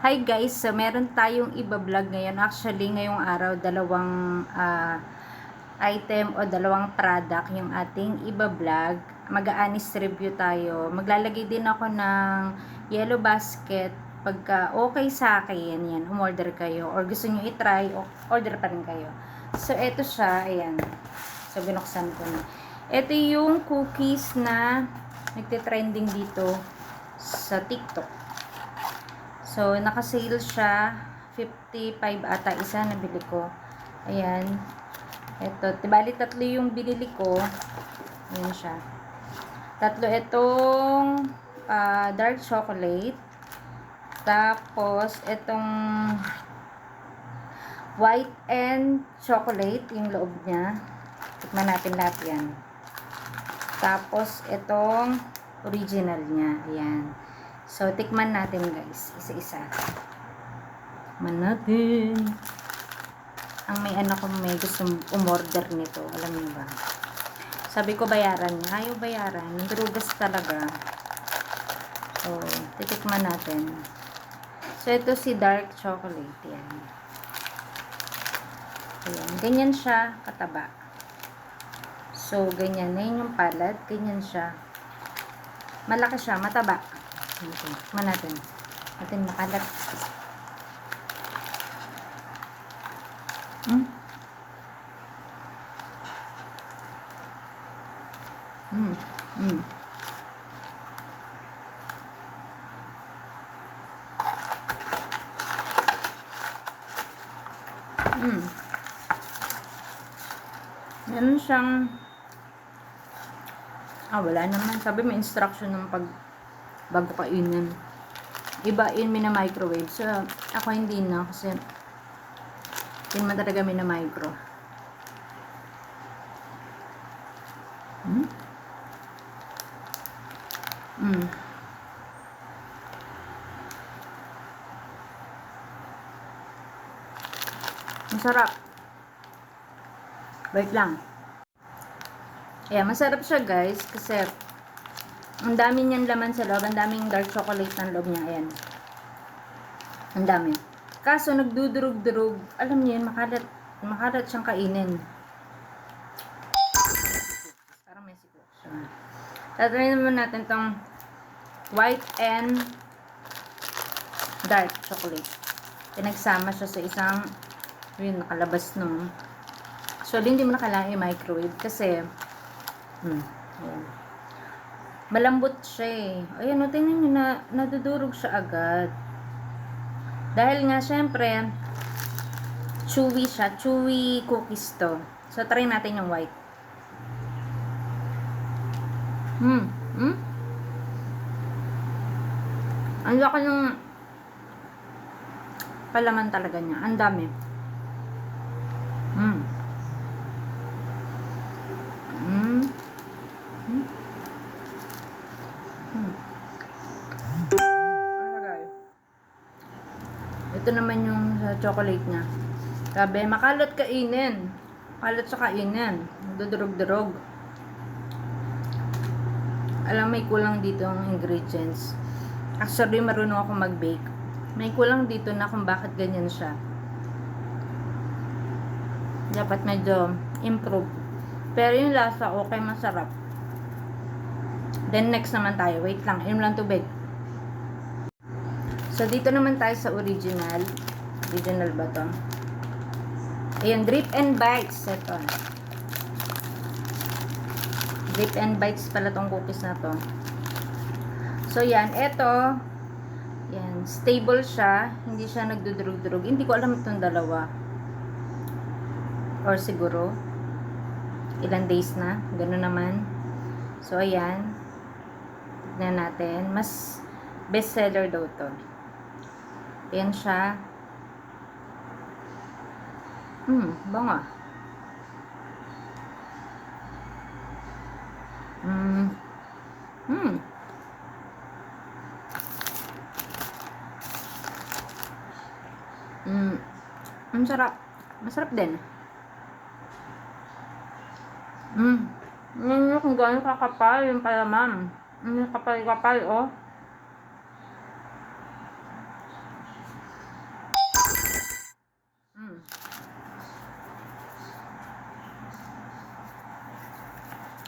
Hi guys, so meron tayong iba-vlog ngayon. Actually, ngayong araw, dalawang item o dalawang product yung ating iba-vlog. Mag-a-honest review tayo. Maglalagay din ako ng yellow basket. Pagka okay sa akin, yan, umorder kayo. Or gusto nyo i-try, order pa rin kayo. So, eto siya, ayan. So, binuksan ko na. Ito yung cookies na nagtitrending dito sa TikTok. So, naka-sale siya. 55 ata isa nabili ko. Ayan. Ito. Bali, tatlo yung binili ko. Ayan siya. Tatlo itong dark chocolate. Tapos, itong white and chocolate. Yung loob niya. Tikman natin lahat yan. Tapos, itong original niya. Ayan. So, tikman natin guys. Isa-isa. Tikman natin. Ang may anak ko may gusto umorder nito. Alam niyo ba? Sabi ko bayaran niya. Ayaw bayaran. Drugas talaga. So, titikman natin. So, ito si dark chocolate. Yan. Ayan. Ganyan siya kataba. So, ganyan. Yan yung palad. Ganyan siya. Malaki siya. Mataba. Okay. Tikman natin. Natin makalat. Mm. Mm. Mm. Mm. Meron siyang wala naman. Sabi may instruction ng bago kainin. Ibain mina-microwave. So, ako hindi na kasi hindi naman talaga mina-micro. Hmm? Hmm. Masarap. Wait lang. Ayan, masarap siya guys kasi ang dami niyan laman sa loob. Ang daming dark chocolate ng loob niya. Ayan. Ang dami. Kaso nagdudurog-durog. Alam niyo yun, makalat. Makalat siyang kainin. Parang may siklok siya. Tatry naman natin tong white and dark chocolate. Pinagsama siya sa isang yun, nakalabas no. So, hindi mo na kailangan i-microwave kasi ayan. Malambot siya eh. Ayan, tingnan nyo na nadudurog siya agad. Dahil nga, syempre, chewy siya. Chewy cookies to. So, try natin yung white. Ang laki ng palaman talaga niya. Ang dami. Ito naman yung chocolate niya. Sabi, makalat kainin. Makalat sa kainin. Dudurog-durog. Alam, may kulang dito ang ingredients. Actually, marunong ako mag-bake. May kulang dito na kung bakit ganyan siya. Dapat medyo improve. Pero yung lasa, okay, masarap. Then, next naman tayo. Wait lang, inom lang tubig. So, dito naman tayo sa original. Original ba to? Ayan, Drip and Bites. Ito. Drip and Bites pala tong cookies na to. So, yan. Ito. Yan. Stable siya. Hindi siya nagdudurog-durog. Hindi ko alam itong dalawa. Or siguro, ilang days na. Ganun naman. So, ayan. Tignan natin. Mas bestseller daw to. Ayan siya. Bango. Ang sarap. Masarap din. Ngayon kung gano'n kakapal yung palaman. Kapal-kapal, oh.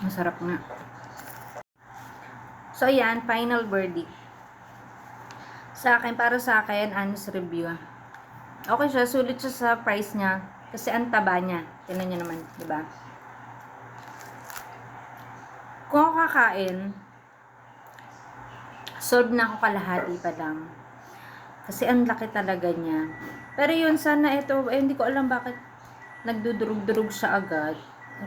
Masarap nga. So, ayan, final verdict. Para sa akin, honest review. Okay siya, sulit siya sa price niya. Kasi ang taba niya. Tingnan niyo naman, di ba? Kung ako kakain, solve na ako kalahati pa lang. Kasi ang laki talaga niya. Pero yun, sana ito, hindi ko alam bakit nagdudurog-durog siya agad.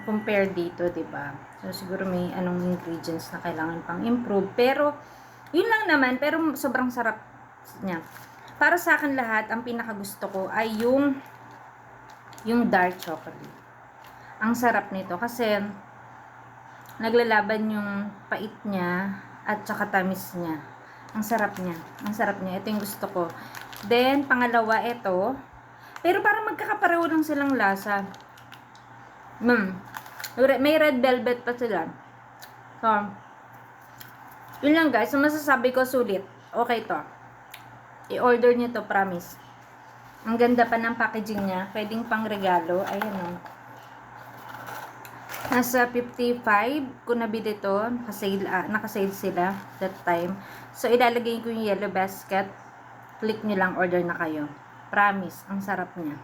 Compare dito, di ba? So, siguro may anong ingredients na kailangan pang improve. Pero, yun lang naman. Pero, sobrang sarap niya. Para sa akin lahat, ang pinakagusto ko ay yung dark chocolate. Ang sarap nito kasi naglalaban yung pait niya at saka tamis niya. Ang sarap niya. Ang sarap niya. Ito yung gusto ko. Then, pangalawa, ito. Pero parang magkakapareho lang silang lasa. May red velvet pa sila. So, yun lang guys. So, masasabi ko sulit. Okay to. I-order nyo to, promise. Ang ganda pa ng packaging niya. Pwedeng pang regalo. Ayan o. Nasa 55 kung nabili to. Nakasale sila that time. So, ilalagay ko yung yellow basket. Click nyo lang, order na kayo. Promise. Ang sarap niya.